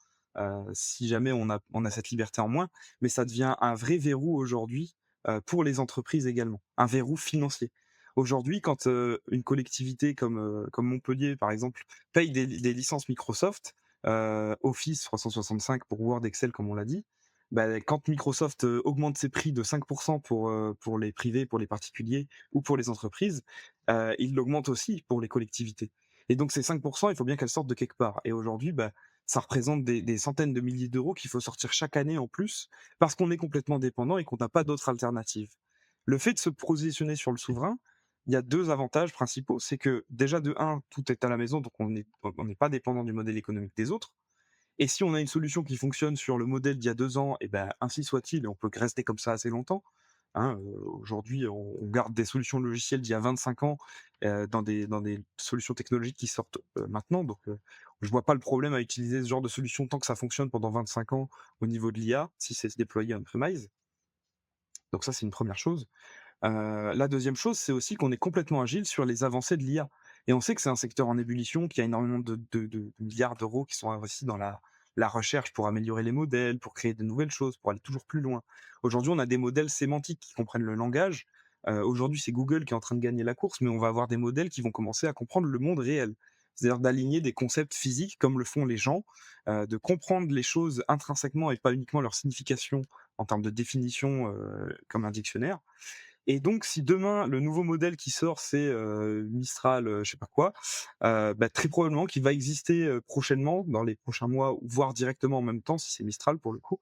si jamais on a cette liberté en moins, mais ça devient un vrai verrou aujourd'hui, pour les entreprises également, un verrou financier. Aujourd'hui, quand, une collectivité comme Montpellier, par exemple, paye des licences Microsoft, Office 365 pour Word, Excel, comme on l'a dit, bah, quand Microsoft, augmente ses prix de 5 pour les privés, pour les particuliers ou pour les entreprises, il l'augmente aussi pour les collectivités. Et donc ces 5 il faut bien qu'elles sortent de quelque part. Et aujourd'hui, bah, ça représente des centaines de milliers d'euros qu'il faut sortir chaque année en plus, parce qu'on est complètement dépendant et qu'on n'a pas d'autre alternative. Le fait de se positionner sur le souverain, il y a 2 avantages principaux. C'est que déjà de un, tout est à la maison, donc on n'est pas dépendant du modèle économique des autres. Et si on a une solution qui fonctionne sur le modèle d'il y a 2 ans, et ben, ainsi soit-il et on peut rester comme ça assez longtemps, hein. Aujourd'hui, on garde des solutions logicielles d'il y a 25 ans, dans des solutions technologiques qui sortent, maintenant. Donc je vois pas le problème à utiliser ce genre de solution tant que ça fonctionne pendant 25 ans au niveau de l'IA, si c'est déployé on-premise. Donc ça, c'est une première chose. La deuxième chose, c'est aussi qu'on est complètement agile sur les avancées de l'IA et on sait que c'est un secteur en ébullition, qu'il y a énormément de milliards d'euros qui sont investis dans la recherche pour améliorer les modèles, pour créer de nouvelles choses, pour aller toujours plus loin. Aujourd'hui, on a des modèles sémantiques qui comprennent le langage. Aujourd'hui, c'est Google qui est en train de gagner la course, mais on va avoir des modèles qui vont commencer à comprendre le monde réel. C'est-à-dire d'aligner des concepts physiques comme le font les gens, de comprendre les choses intrinsèquement et pas uniquement leur signification en termes de définition, comme un dictionnaire. Et donc si demain le nouveau modèle qui sort c'est, Mistral, je sais pas quoi, bah, très probablement qu'il va exister, prochainement, dans les prochains mois, ou voire directement en même temps si c'est Mistral pour le coup,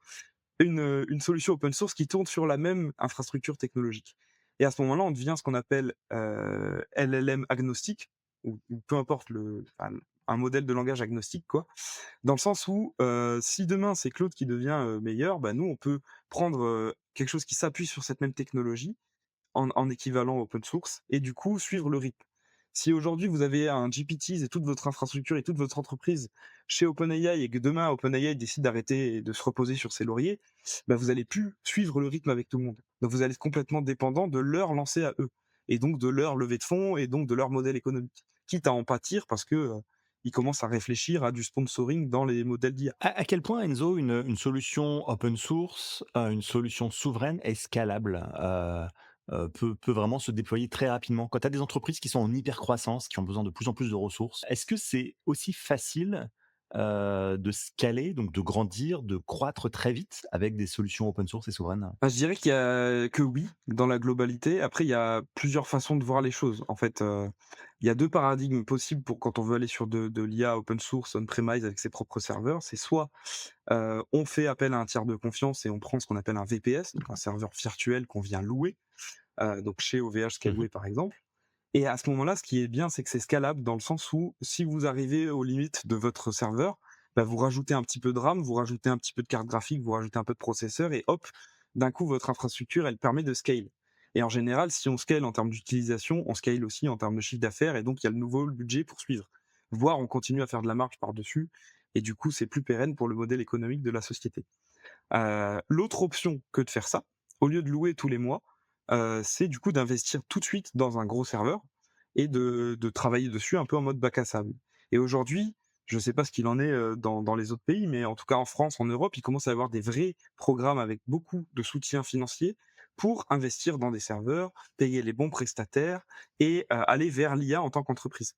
une solution open source qui tourne sur la même infrastructure technologique. Et à ce moment-là, on devient ce qu'on appelle, LLM agnostique ou peu importe un modèle de langage agnostique quoi. Dans le sens où, si demain c'est Claude qui devient, meilleur, bah, nous on peut prendre, quelque chose qui s'appuie sur cette même technologie en équivalent open source et du coup suivre le rythme. Si aujourd'hui vous avez un GPTs et toute votre infrastructure et toute votre entreprise chez OpenAI et que demain OpenAI décide d'arrêter et de se reposer sur ses lauriers, bah, vous allez plus suivre le rythme avec tout le monde. Donc vous allez être complètement dépendant de leur lancer à eux et donc de leur levée de fonds et donc de leur modèle économique. Quitte à en pâtir parce que, ils commencent à réfléchir à du sponsoring dans les modèles d'IA. À quel point, Enzo, une solution open source, une solution souveraine est scalable, peut vraiment se déployer très rapidement? Quand tu as des entreprises qui sont en hyper croissance, qui ont besoin de plus en plus de ressources, est-ce que c'est aussi facile de scaler, donc de grandir, de croître très vite avec des solutions open source et souveraines? Bah, je dirais qu'il y a que oui, dans la globalité. Après, il y a plusieurs façons de voir les choses. En fait, il y a 2 paradigmes possibles pour quand on veut aller sur de l'IA open source on-premise avec ses propres serveurs. C'est soit, on fait appel à un tiers de confiance et on prend ce qu'on appelle un VPS, donc un serveur virtuel qu'on vient louer, donc chez OVH Mmh. Scaleway par exemple. Et à ce moment-là, ce qui est bien, c'est que c'est scalable dans le sens où si vous arrivez aux limites de votre serveur, bah, vous rajoutez un petit peu de RAM, vous rajoutez un petit peu de carte graphique, vous rajoutez un peu de processeur et hop, d'un coup, votre infrastructure, elle permet de scale. Et en général, si on scale en termes d'utilisation, on scale aussi en termes de chiffre d'affaires et donc il y a le nouveau budget pour suivre. Voire on continue à faire de la marge par-dessus et du coup, c'est plus pérenne pour le modèle économique de la société. L'autre option que de faire ça, au lieu de louer tous les mois, c'est du coup d'investir tout de suite dans un gros serveur et de travailler dessus un peu en mode bac à sable. Et aujourd'hui, je ne sais pas ce qu'il en est, dans les autres pays, mais en tout cas en France, en Europe, il commence à y avoir des vrais programmes avec beaucoup de soutien financier pour investir dans des serveurs, payer les bons prestataires et aller vers l'IA en tant qu'entreprise.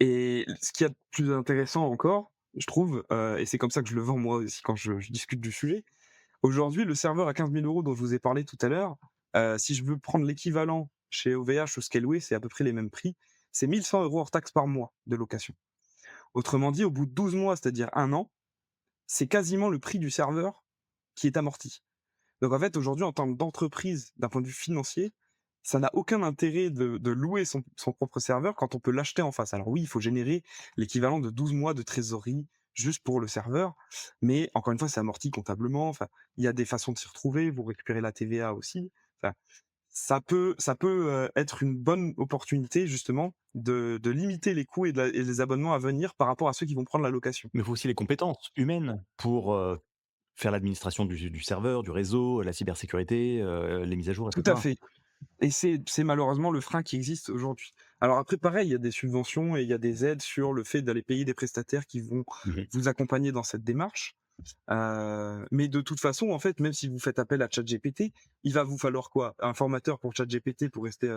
Et ce qu'il y a de plus intéressant encore, je trouve, et c'est comme ça que je le vends moi aussi quand je discute du sujet, aujourd'hui, le serveur à 15 000 € dont je vous ai parlé tout à l'heure, si je veux prendre l'équivalent chez OVH ou Scaleway, c'est à peu près les mêmes prix. C'est 1 100 € hors taxe par mois de location. Autrement dit, au bout de 12 mois, c'est-à-dire 1 an, c'est quasiment le prix du serveur qui est amorti. Donc en fait, aujourd'hui, en termes d'entreprise, d'un point de vue financier, ça n'a aucun intérêt de louer son propre serveur quand on peut l'acheter en face. Alors oui, il faut générer l'équivalent de 12 mois de trésorerie juste pour le serveur, mais encore une fois, c'est amorti comptablement. Enfin, il y a des façons de s'y retrouver. Vous récupérez la TVA aussi. Enfin, ça peut être une bonne opportunité justement de limiter les coûts et les abonnements à venir par rapport à ceux qui vont prendre la location. Mais il faut aussi les compétences humaines pour, faire l'administration du serveur, du réseau, la cybersécurité, les mises à jour et Tout à cetera. fait. Et c'est malheureusement le frein qui existe aujourd'hui. Alors après, pareil, il y a des subventions et il y a des aides sur le fait d'aller payer des prestataires qui vont Mmh. vous accompagner dans cette démarche. Mais de toute façon, en fait, même si vous faites appel à ChatGPT, il va vous falloir quoi? Un formateur pour ChatGPT pour rester,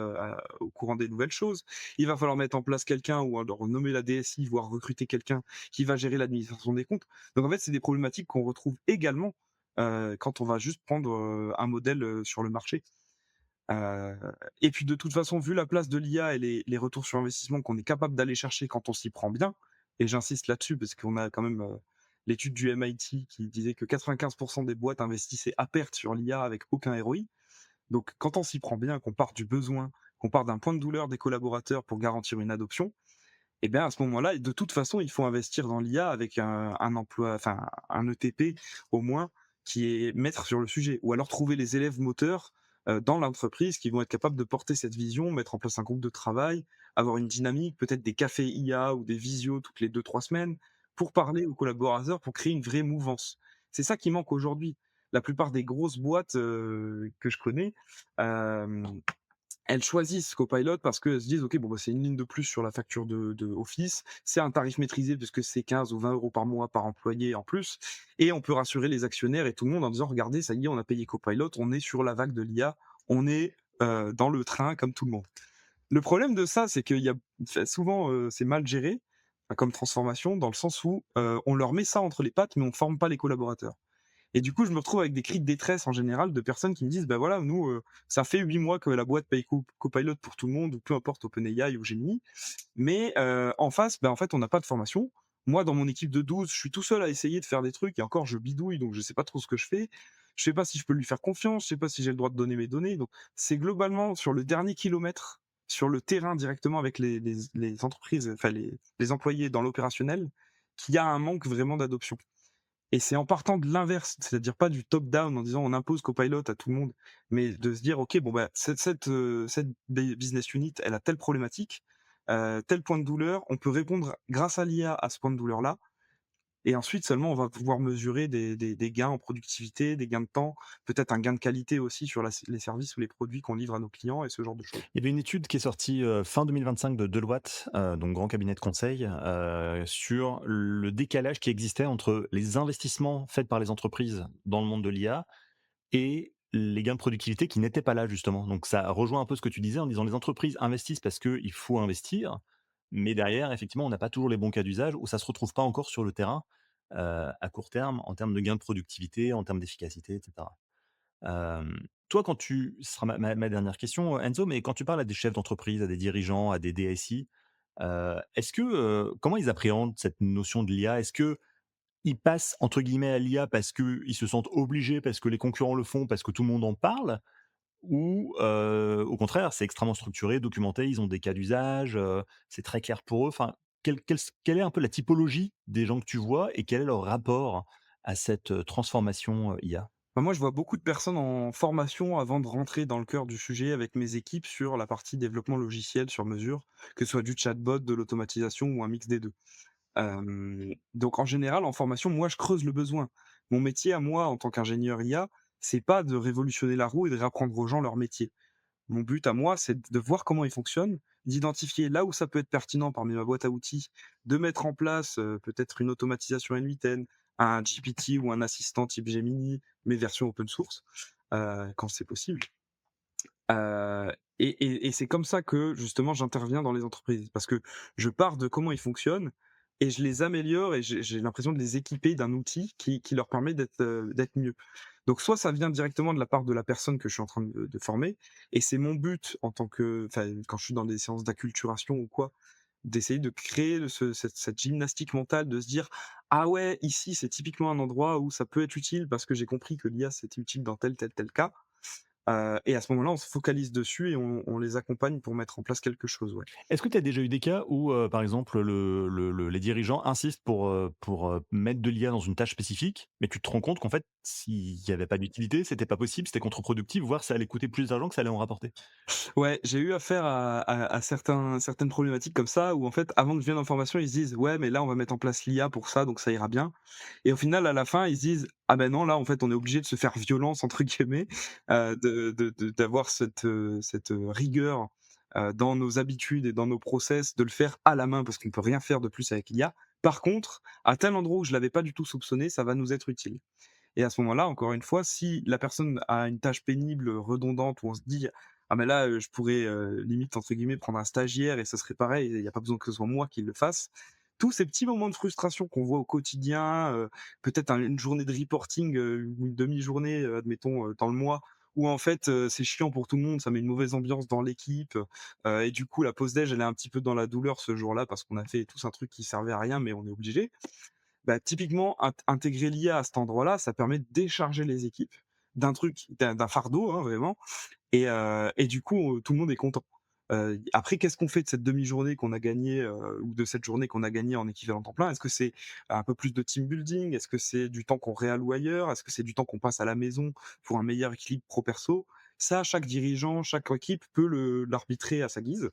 au courant des nouvelles choses. Il va falloir mettre en place quelqu'un ou alors nommer la DSI, voire recruter quelqu'un qui va gérer l'administration des comptes. Donc en fait, c'est des problématiques qu'on retrouve également, quand on va juste prendre, un modèle, sur le marché. Heu et puis de toute façon, vu la place de l'IA et les retours sur investissement qu'on est capable d'aller chercher quand on s'y prend bien, et j'insiste là-dessus parce qu'on a quand même, l'étude du MIT qui disait que 95 des boîtes investissaient à perte sur l'IA avec aucun ROI. Donc quand on s'y prend bien, qu'on part du besoin, qu'on part d'un point de douleur des collaborateurs pour garantir une adoption, et bien à ce moment-là, de toute façon, il faut investir dans l'IA avec un emploi, enfin un ETP au moins, qui est maître sur le sujet. Ou alors trouver les élèves moteurs dans l'entreprise qui vont être capables de porter cette vision, mettre en place un groupe de travail, avoir une dynamique, peut-être des cafés IA ou des visios toutes les 2 3 semaines, pour parler aux collaborateurs, pour créer une vraie mouvance. C'est ça qui manque aujourd'hui. La plupart des grosses boîtes que je connais, euh, elles choisissent Copilot parce qu'elles se disent: «OK, bon, bah, c'est une ligne de plus sur la facture de Office. C'est un tarif maîtrisé puisque c'est 15 ou 20 € par mois par employé en plus et on peut rassurer les actionnaires et tout le monde en disant: "Regardez, ça y est, on a payé Copilot, on est sur la vague de l'IA, on est, dans le train comme tout le monde"». Le problème de ça, c'est qu'il y a enfin, souvent, c'est mal géré, comme transformation dans le sens où, on leur met ça entre les pattes, mais on forme pas les collaborateurs. Et du coup, je me retrouve avec des cris de détresse en général de personnes qui me disent: «Bah, voilà, nous, ça fait 8 mois que la boîte paye Copilot pour tout le monde ou peu importe OpenAI ou Gemini, mais en face, bah, en fait, on n'a pas de formation. Moi, dans mon équipe de 12, je suis tout seul à essayer de faire des trucs et encore je bidouille, donc je sais pas trop ce que je fais. Je sais pas si je peux lui faire confiance, je sais pas si j'ai le droit de donner mes données». Donc c'est globalement sur le dernier kilomètre, sur le terrain directement avec les entreprises, enfin les employés dans l'opérationnel, qu'il y a un manque vraiment d'adoption. Et c'est en partant de l'inverse, c'est-à-dire pas du top down en disant on impose Copilot à tout le monde, mais de se dire: «OK, bon, bah, cette business unit, elle a telle problématique, tel point de douleur, on peut répondre grâce à l'IA à ce point de douleur-là». Et ensuite seulement on va pouvoir mesurer des gains en productivité, des gains de temps, peut-être un gain de qualité aussi sur les services ou les produits qu'on livre à nos clients et ce genre de choses. Il y avait une étude qui est sortie, fin 2025 de Deloitte, donc grand cabinet de conseil, sur le décalage qui existait entre les investissements faits par les entreprises dans le monde de l'IA et les gains de productivité qui n'étaient pas là justement. Donc ça rejoint un peu ce que tu disais en disant les entreprises investissent parce qu'il faut investir, mais derrière, effectivement, on n'a pas toujours les bons cas d'usage ou ça se retrouve pas encore sur le terrain, à court terme, en termes de gains de productivité, en termes d'efficacité et cetera. Toi, quand tu ce sera ma dernière question, Enzo, mais quand tu parles à des chefs d'entreprise, à des dirigeants, à des DSI, est-ce que, comment ils appréhendent cette notion de l'IA? Est-ce qu'ils passent entre guillemets à l'IA parce qu'ils se sentent obligés, parce que les concurrents le font, parce que tout le monde en parle? Ou, au contraire, c'est extrêmement structuré, documenté, ils ont des cas d'usage, c'est très clair pour eux? Enfin, quelle est un peu la typologie des gens que tu vois et quel est leur rapport à cette, transformation, IA? Bah, moi, je vois beaucoup de personnes en formation avant de rentrer dans le cœur du sujet avec mes équipes sur la partie développement logiciel sur mesure, que ce soit du chatbot, de l'automatisation ou un mix des 2. Donc en général, en formation, moi, je creuse le besoin. Mon métier à moi, en tant qu'ingénieur IA, c'est pas de révolutionner la roue et de réapprendre aux gens leur métier. Mon but à moi, c'est de voir comment il fonctionne, d'identifier là où ça peut être pertinent parmi ma boîte à outils, de mettre en place, peut-être une automatisation N8N, un GPT ou un assistant type Gemini, mais version open source, quand c'est possible. Et c'est comme ça que justement j'interviens dans les entreprises. Parce que je pars de comment ils fonctionnent et je les améliore et j'ai l'impression de les équiper d'un outil qui leur permet d'être mieux. Donc soit ça vient directement de la part de la personne que je suis en train de former et c'est mon but en tant que enfin, quand je suis dans des séances d'acculturation ou quoi, d'essayer de créer cette gymnastique mentale, de se dire: «Ah ouais, ici, c'est typiquement un endroit où ça peut être utile parce que j'ai compris que l'IA, c'était utile dans tel cas». Et à ce moment-là, on se focalise dessus et on les accompagne pour mettre en place quelque chose, ouais. Est-ce que tu as déjà eu des cas où, par exemple, les dirigeants insistent pour, mettre de l'IA dans une tâche spécifique, mais tu te rends compte qu'en fait, s'il y avait pas d'utilité, c'était pas possible, c'était contre-productif, voire ça allait coûter plus d'argent que ça allait en rapporter? Ouais, j'ai eu affaire à certaines problématiques comme ça où en fait, avant que je vienne en formation, ils se disent: «Ouais, mais là, on va mettre en place l'IA pour ça, donc ça ira bien». Et au final, à la fin, ils se disent: «Ah ben non, là, en fait, on est obligé de se faire violence» entre guillemets, d'avoir cette rigueur, dans nos habitudes et dans nos process, de le faire à la main parce qu'on peut rien faire de plus avec l'IA. Par contre, à tel endroit où je l'avais pas du tout soupçonné, ça va nous être utile. Et à ce moment-là, encore une fois, si la personne a une tâche pénible, redondante, où on se dit: «Ah mais là, je pourrais, limite entre guillemets «prendre un stagiaire» et ça serait pareil, il y a pas besoin que ce soit moi qui le fasse». Tous ces petits moments de frustration qu'on voit au quotidien, peut-être une journée de reporting, ou une demi-journée, admettons, dans le mois, où en fait, c'est chiant pour tout le monde, ça met une mauvaise ambiance dans l'équipe, et du coup la pause déj, elle est un petit peu dans la douleur ce jour-là parce qu'on a fait tous un truc qui servait à rien mais on est obligé. Bah, typiquement, intégrer l'IA à cet endroit-là, ça permet de décharger les équipes d'un fardeau, hein, vraiment et du coup, tout le monde est content. Après, qu'est-ce qu'on fait de cette demi-journée qu'on a gagnée, ou de cette journée qu'on a gagnée en équivalent temps plein? Est-ce que c'est un peu plus de team building? Est-ce que c'est du temps qu'on réalloue ailleurs? Est-ce que c'est du temps qu'on passe à la maison pour un meilleur équilibre pro perso? Ça, chaque dirigeant, chaque équipe peut l'arbitrer à sa guise.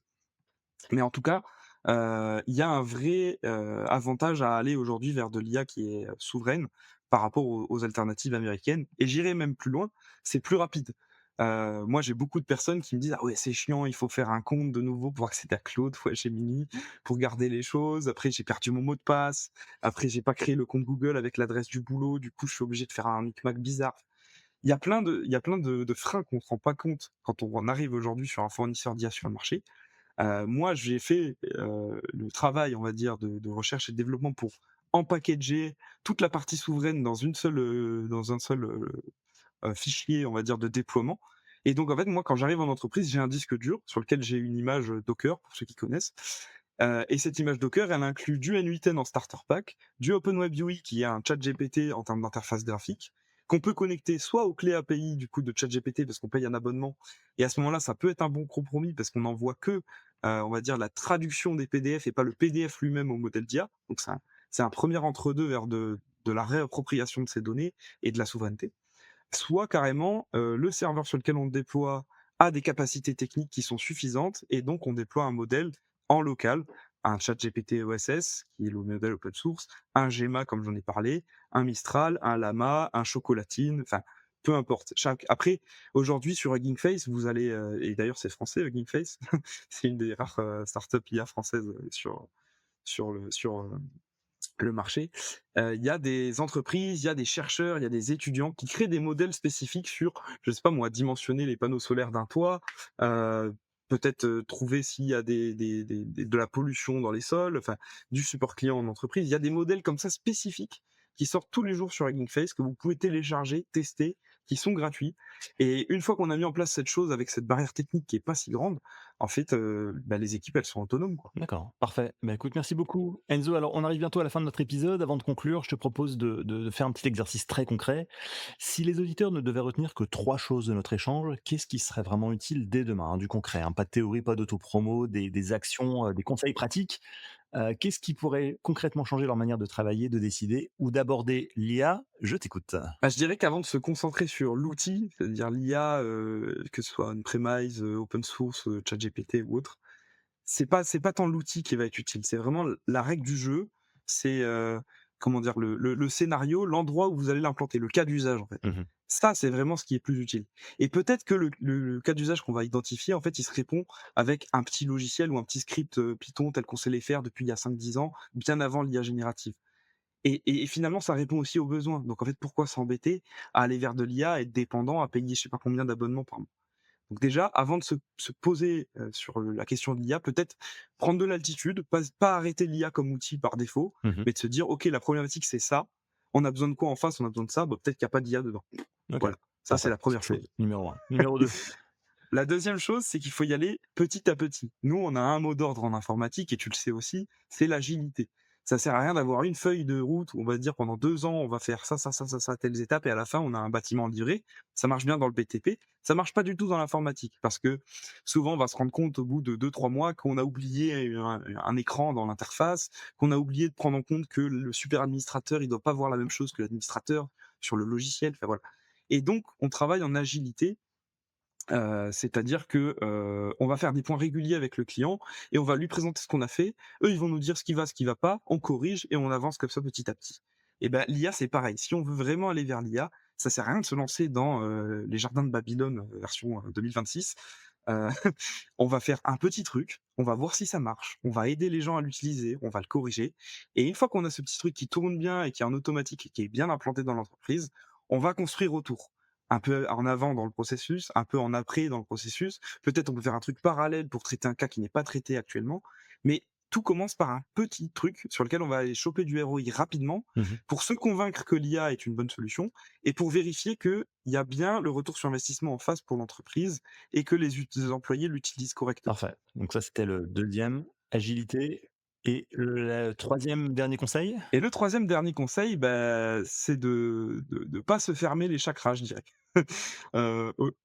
Mais en tout cas, il y a un vrai, avantage à aller aujourd'hui vers de l'IA qui est, souveraine par rapport aux alternatives américaines et j'irai même plus loin, c'est plus rapide. Moi, j'ai beaucoup de personnes qui me disent: «Ah ouais, c'est chiant, il faut faire un compte de nouveau pour accéder à Claude ou à Gemini, pour garder les choses. Après, j'ai perdu mon mot de passe. Après, j'ai pas créé le compte Google avec l'adresse du boulot. Du coup, je suis obligé de faire un micmac bizarre». Il y a plein de freins qu'on se rend pas compte quand on en arrive aujourd'hui sur un fournisseur d'IA sur le marché. Moi, j'ai fait, le travail, on va dire, de recherche et de développement pour empackager toute la partie souveraine dans un seul, fichier, on va dire, de déploiement et donc en fait, moi, quand j'arrive en entreprise, j'ai un disque dur sur lequel j'ai une image, Docker, pour ceux qui connaissent, et cette image Docker, elle inclut du N8N en starter pack, du OpenWebUI qui est un ChatGPT en termes d'interface graphique, qu'on peut connecter soit aux clés API du coup de ChatGPT parce qu'on paye un abonnement et à ce moment-là, ça peut être un bon compromis parce qu'on n'envoie que, on va dire la traduction des PDF et pas le PDF lui-même au modèle d'IA. Donc c'est un premier entre 2 vers de la réappropriation de ces données et de la souveraineté. Soit carrément, le serveur sur lequel on le déploie a des capacités techniques qui sont suffisantes et donc on déploie un modèle en local, un ChatGPT OSS qui est le modèle open source, un Gemma comme j'en ai parlé, un Mistral, un Llama, un Chocolatine, enfin peu importe. Après, aujourd'hui sur Hugging Face, vous allez, et d'ailleurs c'est français Hugging Face, c'est une des rares, startups IA françaises, sur le marché, il y a des entreprises, il y a des chercheurs, il y a des étudiants qui créent des modèles spécifiques sur, je sais pas moi, dimensionner les panneaux solaires d'un toit, peut-être, trouver s'il y a de la pollution dans les sols, enfin, du support client en entreprise. Il y a des modèles comme ça spécifiques qui sortent tous les jours sur Hugging Face, que vous pouvez télécharger, tester, qui sont gratuits. Et une fois qu'on a mis en place cette chose avec cette barrière technique qui est pas si grande, en fait, les équipes, elles sont autonomes, quoi. D'accord, parfait. Bah, écoute, merci beaucoup Enzo. Alors, on arrive bientôt à la fin de notre épisode. Avant de conclure, je te propose de faire un petit exercice très concret. Si les auditeurs ne devaient retenir que 3 choses de notre échange, qu'est-ce qui serait vraiment utile dès demain, hein? Du concret, hein, pas de théorie, pas d'autopromo, des actions, des conseils pratiques. Qu'est-ce qui pourrait concrètement changer leur manière de travailler, de décider ou d'aborder l'IA? Je t'écoute. Bah, je dirais qu'avant de se concentrer sur l'outil, c'est-à-dire l'IA, que ce soit on-premise, open source, ChatGPT ou autre, c'est pas tant l'outil qui va être utile, c'est vraiment la règle du jeu, c'est, comment dire? Le scénario, l'endroit où vous allez l'implanter, le cas d'usage, en fait. Mmh. Ça, c'est vraiment ce qui est plus utile et peut-être que le cas d'usage qu'on va identifier, en fait, il se répond avec un petit logiciel ou un petit script, Python tel qu'on sait les faire depuis il y a 5-10 ans, bien avant l'IA générative et finalement, ça répond aussi aux besoins. Donc en fait, pourquoi s'embêter à aller vers de l'IA, être dépendant, à payer je sais pas combien d'abonnements par mois? Donc déjà, avant de se poser, sur, la question de l'IA, peut-être prendre de l'altitude, pas arrêter l'IA comme outil par défaut, Mmh. mais de se dire: «OK, la problématique, c'est ça. On a besoin de quoi en face? On a besoin de ça, bah, peut-être qu'il y a pas d'IA dedans». OK, Voilà, ça, c'est parfait. la Ça, première c'est chose. numéro un. Numéro 2. La deuxième chose, c'est qu'il faut y aller petit à petit. Nous, on a un mot d'ordre en informatique et tu le sais aussi, c'est l'agilité. Ça sert à rien d'avoir une feuille de route où on va se dire pendant 2 ans, on va faire ça, telles étapes et à la fin, on a un bâtiment livré. Ça marche bien dans le BTP, ça marche pas du tout dans l'informatique parce que souvent, on va se rendre compte au bout de 2-3 mois qu'on a oublié un écran dans l'interface, qu'on a oublié de prendre en compte que le super administrateur, il doit pas voir la même chose que l'administrateur sur le logiciel, enfin voilà. Et donc, on travaille en agilité. C'est-à-dire que, on va faire des points réguliers avec le client et on va lui présenter ce qu'on a fait. Eux, ils vont nous dire ce qui va pas, on corrige et on avance comme ça petit à petit. Et ben, l'IA, c'est pareil. Si on veut vraiment aller vers l'IA, ça sert à rien de se lancer dans, les jardins de Babylone, version, 2026. Heu, on va faire un petit truc, on va voir si ça marche, on va aider les gens à l'utiliser, on va le corriger et une fois qu'on a ce petit truc qui tourne bien et qui est en automatique et qui est bien implanté dans l'entreprise, on va construire autour. Un peu en avant dans le processus, un peu en après dans le processus. Peut-être on peut faire un truc parallèle pour traiter un cas qui n'est pas traité actuellement, mais tout commence par un petit truc sur lequel on va aller choper du ROI rapidement Mmh. pour se convaincre que l'IA est une bonne solution et pour vérifier qu'il y a bien le retour sur investissement en face pour l'entreprise et que les employés l'utilisent correctement. Parfait. Donc ça, c'était le deuxième, agilité, et le troisième dernier conseil? Et le troisième dernier conseil, bah, c'est de pas se fermer les chakras, je dirais.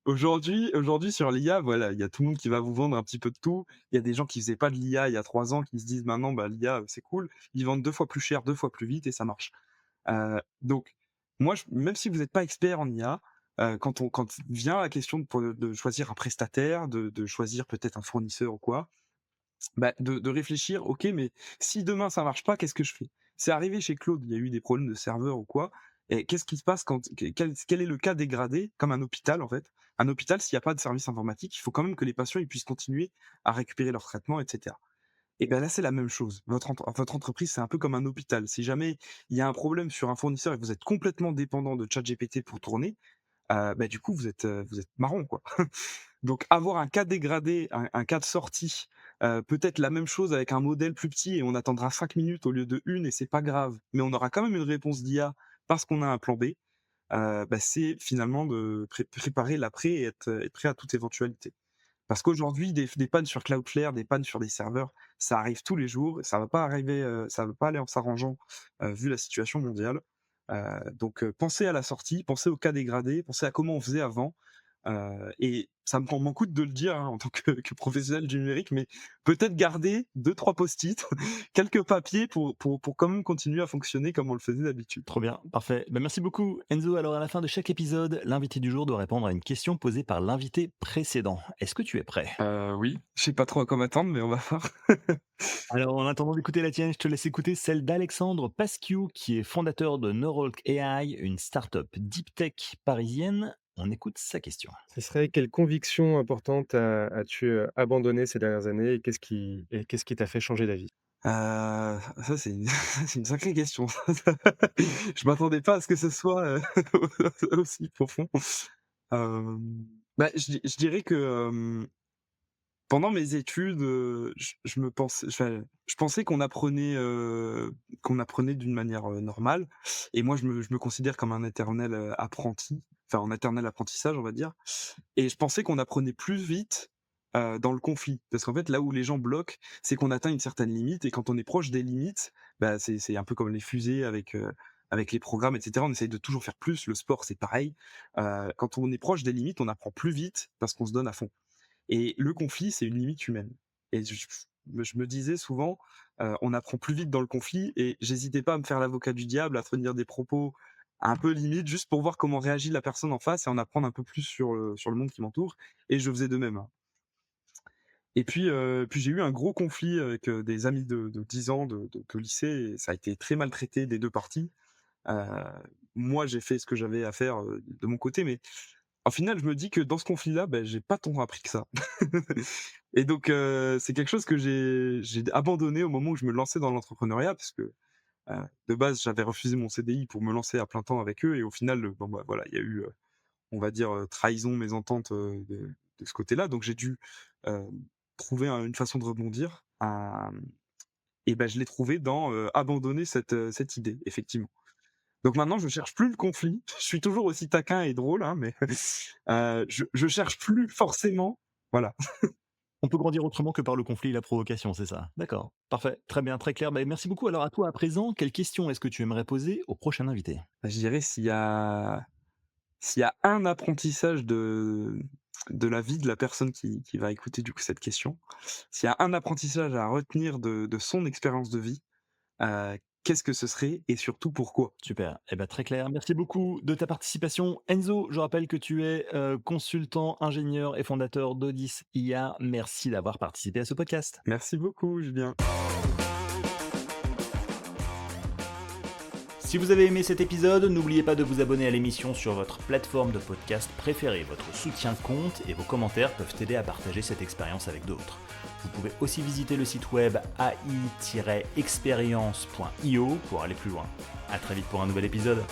Aujourd'hui sur l'IA, voilà, il y a tout le monde qui va vous vendre un petit peu de tout. Il y a des gens qui faisaient pas de l'IA il y a 3 ans, qui se disent maintenant, bah, l'IA, c'est cool. Ils vendent 2 fois plus cher, 2 fois plus vite et ça marche. Donc moi, je même si vous n'êtes pas expert en IA, quand vient la question de choisir un prestataire, de choisir peut-être un fournisseur ou quoi, bah, de réfléchir: «OK, mais si demain ça marche pas, qu'est-ce que je fais?» C'est arrivé chez Claude, il y a eu des problèmes de serveur ou quoi et qu'est-ce qui se passe quand quel est le cas dégradé? Comme un hôpital, en fait. Un hôpital, s'il y a pas de service informatique, il faut quand même que les patients, ils puissent continuer à récupérer leur traitement et cetera et ben là, c'est la même chose. Votre entreprise, c'est un peu comme un hôpital. Si jamais il y a un problème sur un fournisseur et que vous êtes complètement dépendant de ChatGPT pour tourner, bah, du coup, vous êtes marron, quoi. Donc avoir un cas dégradé, un cas de sortie, peut-être la même chose avec un modèle plus petit et on attendra 5 minutes au lieu de 1 et c'est pas grave, mais on aura quand même une réponse d'IA parce qu'on a un plan B, bah, c'est finalement de préparer l'après et être prêt à toute éventualité. Parce qu'aujourd'hui, des pannes sur Cloudflare, des pannes sur des serveurs, ça arrive tous les jours, ça va pas arriver, ça va pas aller en s'arrangeant, vu la situation mondiale. Donc, pensez à la sortie, pensez aux cas dégradés, pensez à comment on faisait avant, et ça m'en coûte de le dire, hein, en tant que professionnel du numérique, mais peut-être garder 2-3 post-it, quelques papiers pour quand même continuer à fonctionner comme on le faisait d'habitude. Trop bien, parfait. Bah, merci beaucoup Enzo. Alors à la fin de chaque épisode, l'invité du jour doit répondre à une question posée par l'invité précédent. Est-ce que tu es prêt? Oui, je sais pas trop à quoi m'attendre, mais on va voir. Alors en attendant d'écouter la tienne, je te laisse écouter celle d'Alexandre Pasquiou, qui est fondateur de Neuralk AI, une start-up deep tech parisienne. On écoute sa question. Ce serait quelles convictions importantes as-tu, abandonnées ces dernières années et qu'est-ce qui t'a fait changer d'avis? Ça c'est une c'est une sacrée question. Je m'attendais pas à ce que ce soit, aussi profond. Bah, je dirais que, Pendant mes études, je pensais qu'on apprenait d'une manière, normale et moi je me considère comme un éternel, apprenti, enfin en éternel apprentissage on va dire et je pensais qu'on apprenait plus vite, dans le conflit. Parce qu'en fait là où les gens bloquent, c'est qu'on atteint une certaine limite et quand on est proche des limites, bah, c'est un peu comme les fusées avec les programmes et cetera. On essaye de toujours faire plus, le sport c'est pareil. Quand on est proche des limites, on apprend plus vite parce qu'on se donne à fond. Et le conflit, c'est une limite humaine. Et je me disais souvent, on apprend plus vite dans le conflit et j'hésitais pas à me faire l'avocat du diable, à tenir des propos un peu limites, juste pour voir comment réagit la personne en face et en apprendre un peu plus sur le monde qui m'entoure et je faisais de même, hein. Et puis j'ai eu un gros conflit avec, des amis de 10 ans de lycée et ça a été très maltraité des 2 parties. Heu, Moi, j'ai fait ce que j'avais à faire, de mon côté, mais au final, je me dis que dans ce conflit-là, j'ai pas tant appris que ça. Et donc c'est quelque chose que j'ai abandonné au moment où je me lançais dans l'entrepreneuriat parce que, de base, j'avais refusé mon CDI pour me lancer à plein temps avec eux et au final, bon, bah, voilà, il y a eu, on va dire, trahison, mésentente, de ce côté-là. Donc j'ai dû, heu, trouver une façon de rebondir, et je l'ai trouvé dans, abandonner cette idée, effectivement. Donc maintenant, je cherche plus le conflit. Je suis toujours aussi taquin et drôle, hein, mais je cherche plus forcément, voilà. On peut grandir autrement que par le conflit et la provocation, c'est ça? D'accord, parfait, très bien, très clair. Merci beaucoup. Alors à toi à présent, quelle question est-ce que tu aimerais poser au prochain invité? Je dirais s'il y a un apprentissage de la vie de la personne qui va écouter du coup cette question, s'il y a un apprentissage à retenir de son expérience de vie, qu'est-ce que ce serait et surtout pourquoi? Super, très clair. Merci beaucoup de ta participation. Enzo, je rappelle que tu es, consultant, ingénieur et fondateur d'Odys IA. Merci d'avoir participé à ce podcast. Merci beaucoup, Julien. Si vous avez aimé cet épisode, n'oubliez pas de vous abonner à l'émission sur votre plateforme de podcast préférée. Votre soutien compte et vos commentaires peuvent aider à partager cette expérience avec d'autres. Vous pouvez aussi visiter le site web ai-experience.io pour aller plus loin. À très vite pour un nouvel épisode.